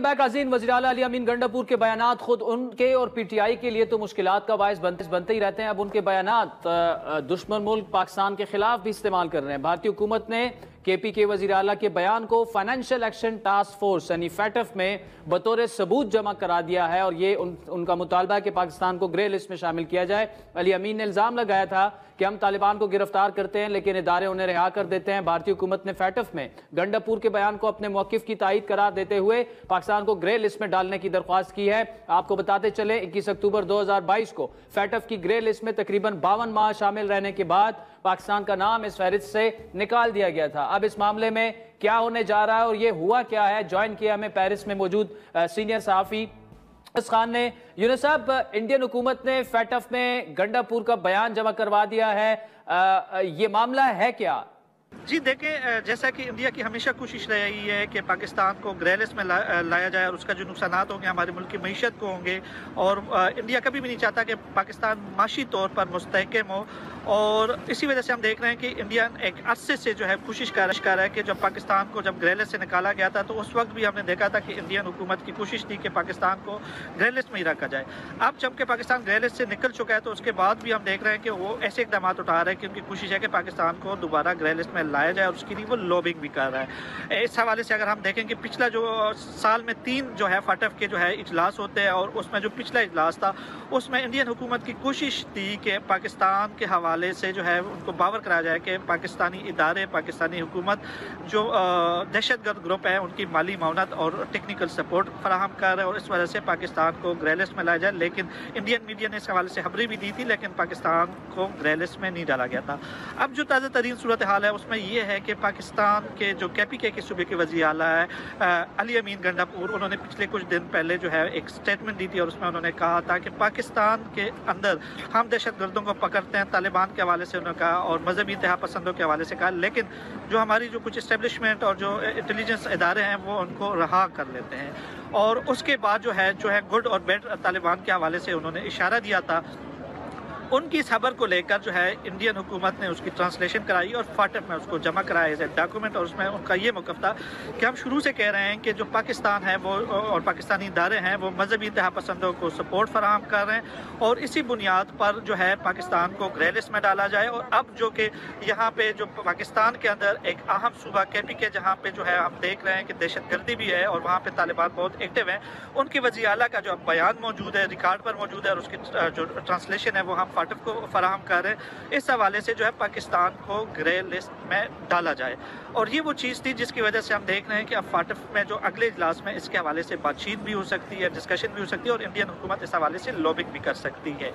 Back वज़ीर-ए-आला Ali अमीन गंडापुर के बयानात खुद उनके और पीटीआई के लिए तो मुश्किलात का बायस बनते ही रहते हैं। अब उनके बयानात दुश्मन मुल्क पाकिस्तान के खिलाफ भी इस्तेमाल कर रहे हैं। भारतीय हुकूमत ने केपी के वज़ीर-ए-आला के बयान को फाइनेंशियल एक्शन टास्क फोर्स यानी फैटफ में बतौर सबूत जमा करा दिया है और ये उनका मुतालबा है कि पाकिस्तान को ग्रे लिस्ट में शामिल किया जाए। अली अमीन ने इल्ज़ाम लगाया था कि हम तालिबान को गिरफ्तार करते हैं लेकिन इदारे उन्हें रिहा कर देते हैं। भारतीय हुकूमत ने फैटफ में गंडापुर के बयान को अपने मौक़िफ़ की तायीद करार देते हुए पाकिस्तान को ग्रे लिस्ट में डालने की दरख्वास्त की है। आपको बताते चले 21 अक्टूबर 2022 को फैटफ की ग्रे लिस्ट में तकरीबन 52 माह शामिल रहने के बाद पाकिस्तान का नाम इस फहरिस्त से निकाल दिया गया था। अब इस मामले में क्या होने जा रहा है और ये हुआ क्या है, ज्वाइन किया हमें पेरिस में मौजूद सीनियर सहाफ़ी यूनुस खान ने। यूनुस साहब, इंडियन हुकूमत ने फैटफ में गंडापुर का बयान जमा करवा दिया है, ये मामला है क्या? जी देखें, जैसा कि इंडिया की हमेशा कोशिश रही है कि पाकिस्तान को ग्रे लिस्ट में लाया जाए और उसका जो नुकसानात होंगे हमारे मुल्क की मईशत को होंगे, और इंडिया कभी भी नहीं चाहता कि पाकिस्तान माशी तौर पर मुस्तहकम हो। और इसी वजह से हम देख रहे हैं कि इंडिया एक अरसे से जो है कोशिश कर रहा है कि जब पाकिस्तान को जब ग्रे लिस्ट से निकाला गया था तो उस वक्त भी हमने देखा था कि इंडियन हुकूमत की कोशिश थी कि पाकिस्तान को ग्रे लिस्ट में ही रखा जाए। अब जबकि पाकिस्तान ग्रे लिस्ट से निकल चुका है तो उसके बाद भी हम देख रहे हैं कि वो ऐसे इकदाम उठा रहे हैं कि उनकी कोशिश है कि पाकिस्तान को दोबारा ग्रे लिस्ट में लाया जाए और उसके लिए वो लॉबिंग भी कर रहा है। इस हवाले से अगर हम देखें कि पिछला जो साल में 3 जो है फैटफ के जो है इजलास होते हैं और उसमें जो पिछला इजलास था उसमें इंडियन हुकूमत की कोशिश थी कि पाकिस्तान के हवाले से जो है उनको बावर कराया जाए कि पाकिस्तानी इदारे, पाकिस्तानी हुकूमत जो दहशतगर्द ग्रुप है उनकी माली मावनत और टेक्निकल सपोर्ट फराहम कर रहे हैं और इस वजह से पाकिस्तान को ग्रे लिस्ट में लाया जाए। लेकिन इंडियन मीडिया ने इस हवाले से खबरें भी दी थी लेकिन पाकिस्तान को ग्रे लिस्ट में नहीं डाला गया था। अब जो ताज़ा तरीन सूरत हाल है उसमें यह है कि पाकिस्तान के जो KPK के सूबे के वज़ीर-ए-आला है अली अमीन गंडापुर, उन्होंने पिछले कुछ दिन पहले जो है एक स्टेटमेंट दी थी और उसमें उन्होंने कहा था कि पाकिस्तान के अंदर हम दहशतगर्दों को पकड़ते हैं, तालिबान के हवाले से उन्होंने कहा और मजहबी इंतहा पसंदों के हवाले से कहा, लेकिन जो हमारी जो कुछ इस्टेब्लिशमेंट और जो इंटेलिजेंस इदारे हैं वो उनको रहा कर लेते हैं। और उसके बाद जो है गुड और बैड तालिबान के हवाले से उन्होंने इशारा दिया था। उनकी इस खबर को लेकर जो है इंडियन हुकूमत ने उसकी ट्रांसलेशन कराई और फैटफ में उसको जमा कराया एज ए डॉक्यूमेंट, और उसमें उनका ये मौक़िफ़ था कि हम शुरू से कह रहे हैं कि जो पाकिस्तान है वो और पाकिस्तानी इदारे हैं वो मजहबी इंतहा पसंदों को सपोर्ट फराहम कर रहे हैं और इसी बुनियाद पर जो है पाकिस्तान को ग्रे लिस्ट में डाला जाए। और अब जो कि यहाँ पे जो पाकिस्तान के अंदर एक अहम सूबा KPK जहाँ पे जो है हम देख रहे हैं कि दहशतगर्दी भी है और वहाँ पे तालिबान बहुत एक्टिव हैं, उनके वज़ीर-ए-आला का जो बयान मौजूद है, रिकॉर्ड पर मौजूद है और उसकी जो ट्रांसलेशन है वो हम फैटफ को फराहम कर रहे हैं। इस हवाले से जो है पाकिस्तान को ग्रे लिस्ट में डाला जाए और ये वो चीज़ थी जिसकी वजह से हम देख रहे हैं कि अब फैटफ में जो अगले इजलास में इसके हवाले से बातचीत भी हो सकती है, डिस्कशन भी हो सकती है और इंडियन हुकूमत इस हवाले से लॉबिंग भी कर सकती है।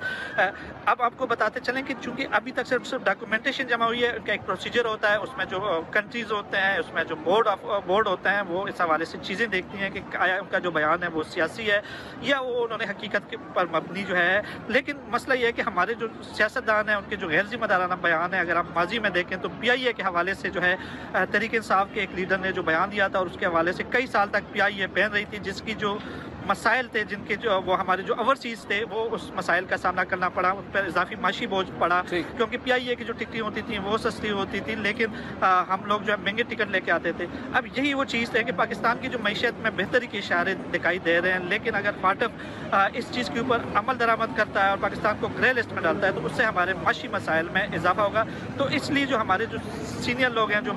अब आपको बताते चलें कि चूंकि अभी तक सिर्फ डॉक्यूमेंटेशन जमा हुई है, उनका एक प्रोसीजर होता है, उसमें जो कंट्रीज होते हैं, उसमें जो बोर्ड होते हैं वो इस हवाले से चीज़ें देखती हैं कि आया उनका जो बयान है वो सियासी है या वो उन्होंने हकीकत के पर मबनी जो है। लेकिन मसला ये है कि हमारे जो सियासतदान है उनके जो गैर जिम्मेदाराना बयान है, अगर हम माजी में देखें तो PIA के हवाले से जो है तहरीक इंसाफ के एक लीडर ने जो बयान दिया था और उसके हवाले से कई साल तक PIA पहन रही थी, जिसकी जो मसाइल थे जिनके जो वो हमारे जो ओवरसीज थे वो उस मसाइल का सामना करना पड़ा, उन पर इजाफी माशी बोझ पड़ा क्योंकि PIA की जो टिकटें होती थी वो सस्ती होती थी लेकिन हम लोग जो है महंगे टिकट लेके आते थे। अब यही वो चीज़ है कि पाकिस्तान की जो मईशत में बेहतरी के इशारे दिखाई दे रहे हैं, लेकिन अगर फैटफ इस चीज़ के ऊपर अमल दरामद करता है और पाकिस्तान को ग्रे लिस्ट में डालता है तो उससे हमारे माशी मसाइल में इजाफा होगा। तो इसलिए जो हमारे जो सीनियर लोग हैं जो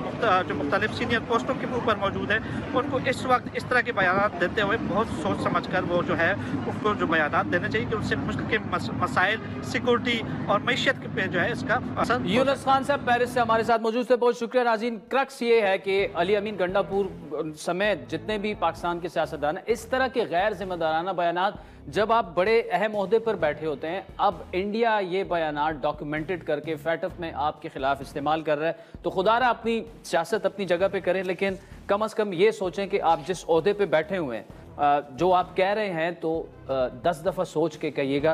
मुख्तलिफ सीनियर पोस्टों के ऊपर मौजूद हैं उनको इस वक्त इस तरह के बयान देते हुए बहुत सोच समझ कर वो जो है उनको जो बयानात देने चाहिए कि उनसे मुल्क के मसाइल, सिक्योरिटी और मईशत पे जो है इसका असर। यूनुस खान साहब पेरिस से हमारे साथ मौजूद थे, बहुत शुक्रिया। नाज़रीन, क्रक्स ये है कि अली अमीन गंडापुर समेत जितने भी पाकिस्तान के सियासतदान हैं, इस तरह के गैर जिम्मेदाराना बयानात जब आप बड़े अहम ओहदे पर बैठे होते हैं, अब इंडिया ये बयानात डॉक्यूमेंटेड करके फैटफ में आपके खिलाफ इस्तेमाल कर रहा है, तो खुदारा अपनी सियासत अपनी जगह पे करें लेकिन कम अज़ कम ये सोचें कि आप जिस ओहदे पे बैठे हुए हैं, जो आप कह रहे हैं तो 10 दफ़ा सोच के कहिएगा।